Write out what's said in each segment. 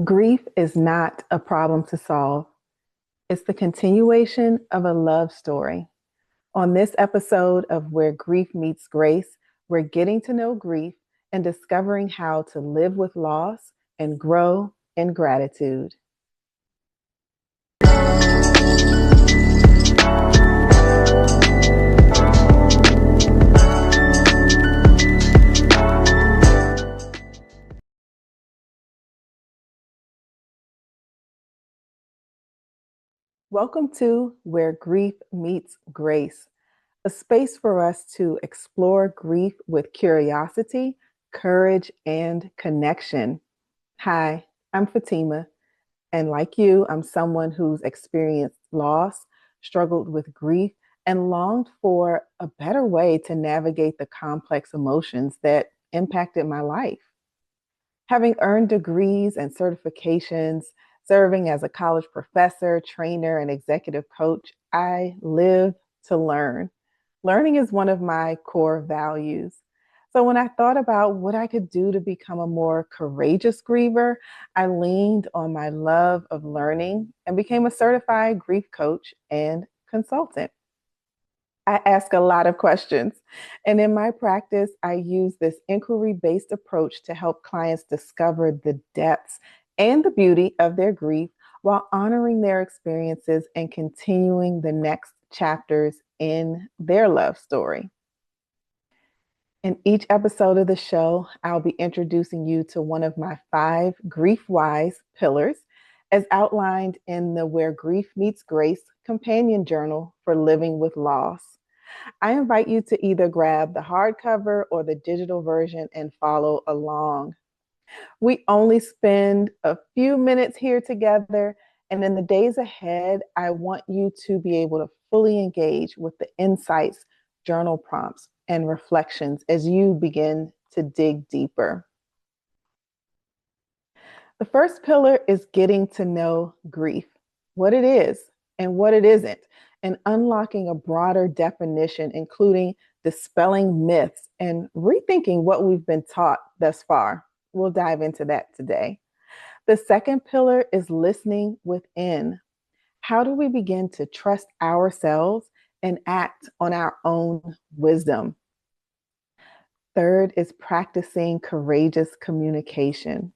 Grief is not a problem to solve. It's the continuation of a love story. On this episode of Where Grief Meets Grace, we're getting to know grief and discovering how to live with loss and grow in gratitude. Welcome to Where Grief Meets Grace, a space for us to explore grief with curiosity, courage, and connection. Hi, I'm Fatima, and like you, I'm someone who's experienced loss, struggled with grief, and longed for a better way to navigate the complex emotions that impacted my life. Having earned degrees and certifications, serving as a college professor, trainer, and executive coach, I live to learn. Learning is one of my core values. So when I thought about what I could do to become a more courageous griever, I leaned on my love of learning and became a certified grief coach and consultant. I ask a lot of questions. And in my practice, I use this inquiry based approach to help clients discover the depths and the beauty of their grief while honoring their experiences and continuing the next chapters in their love story. In each episode of the show, I'll be introducing you to one of my 5 grief wise pillars, as outlined in the Where Grief Meets Grace companion journal for living with loss. I invite you to either grab the hardcover or the digital version and follow along. We only spend a few minutes here together, and in the days ahead, I want you to be able to fully engage with the insights, journal prompts, and reflections as you begin to dig deeper. The first pillar is getting to know grief, what it is and what it isn't, and unlocking a broader definition, including dispelling myths and rethinking what we've been taught thus far. We'll dive into that today. The second pillar is listening within. How do we begin to trust ourselves and act on our own wisdom? Third is practicing courageous communication,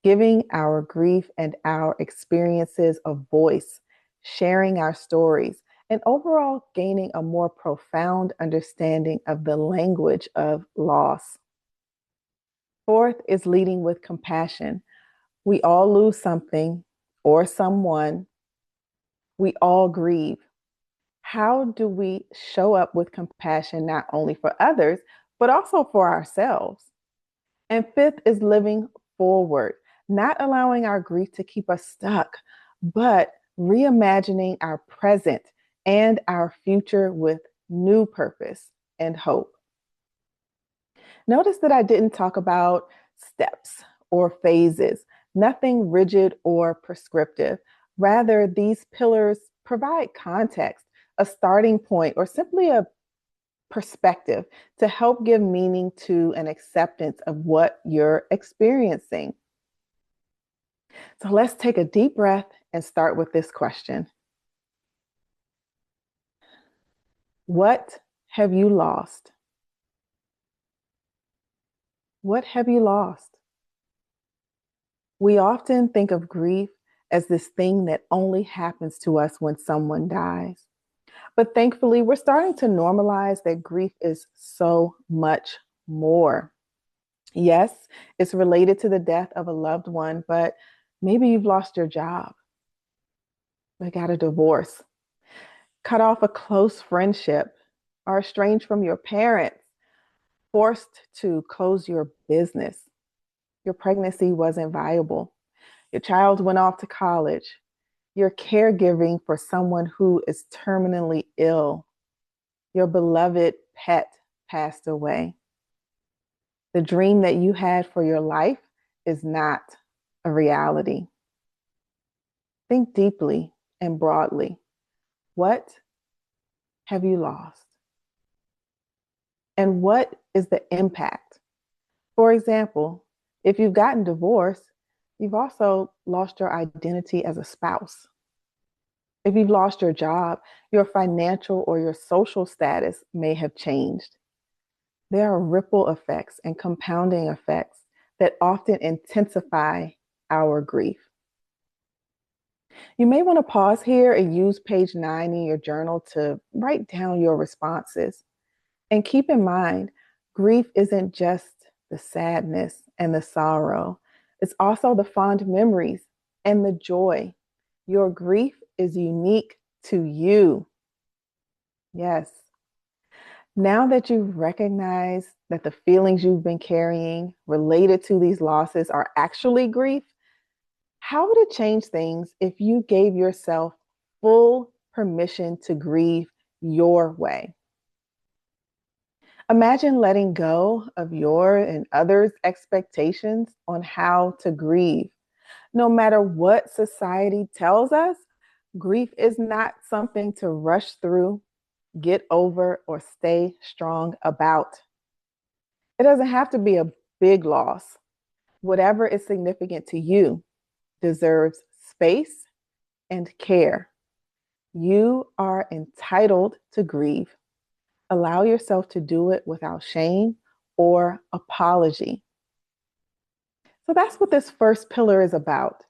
giving our grief and our experiences a voice, sharing our stories, and overall gaining a more profound understanding of the language of loss. Fourth is leading with compassion. We all lose something or someone. We all grieve. How do we show up with compassion not only for others, but also for ourselves? And fifth is living forward, not allowing our grief to keep us stuck, but reimagining our present and our future with new purpose and hope. Notice that I didn't talk about steps or phases, nothing rigid or prescriptive. Rather, these pillars provide context, a starting point, or simply a perspective to help give meaning to an acceptance of what you're experiencing. So let's take a deep breath and start with this question. What have you lost? What have you lost? We often think of grief as this thing that only happens to us when someone dies. But thankfully, we're starting to normalize that grief is so much more. Yes, it's related to the death of a loved one, but maybe you've lost your job, you got a divorce, cut off a close friendship, are estranged from your parents, forced to close your business. Your pregnancy wasn't viable. Your child went off to college. You're caregiving for someone who is terminally ill. Your beloved pet passed away. The dream that you had for your life is not a reality. Think deeply and broadly. What have you lost? And what is the impact? For example, if you've gotten divorced, You've also lost your identity as a spouse. If you've lost your job, your financial or your social status may have changed. There are ripple effects and compounding effects that often intensify our grief. You may want to pause here and use page 9 in your journal to write down your responses. And keep in mind, grief isn't just the sadness and the sorrow, it's also the fond memories and the joy. Your grief is unique to you. Yes. Now that you've recognized that the feelings you've been carrying related to these losses are actually grief, how would it change things if you gave yourself full permission to grieve your way? Imagine letting go of your and others' expectations on how to grieve. No matter what society tells us, grief is not something to rush through, get over, or stay strong about. It doesn't have to be a big loss. Whatever is significant to you deserves space and care. You are entitled to grieve. Allow yourself to do it without shame or apology. So that's what this first pillar is about,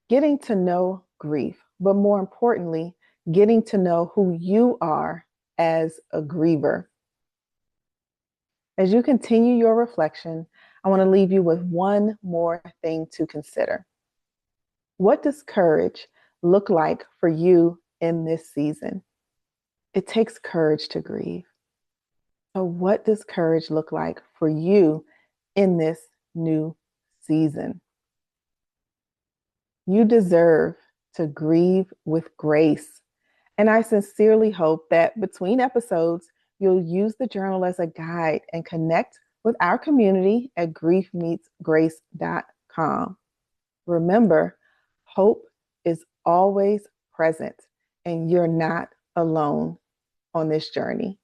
getting to know grief, but more importantly, getting to know who you are as a griever. As you continue your reflection, I want to leave you with one more thing to consider. What does courage look like for you in this season? It takes courage to grieve. So, what does courage look like for you in this new season? You deserve to grieve with grace. And I sincerely hope that between episodes, you'll use the journal as a guide and connect with our community at griefmeetsgrace.com. Remember, hope is always present, and you're not alone on this journey.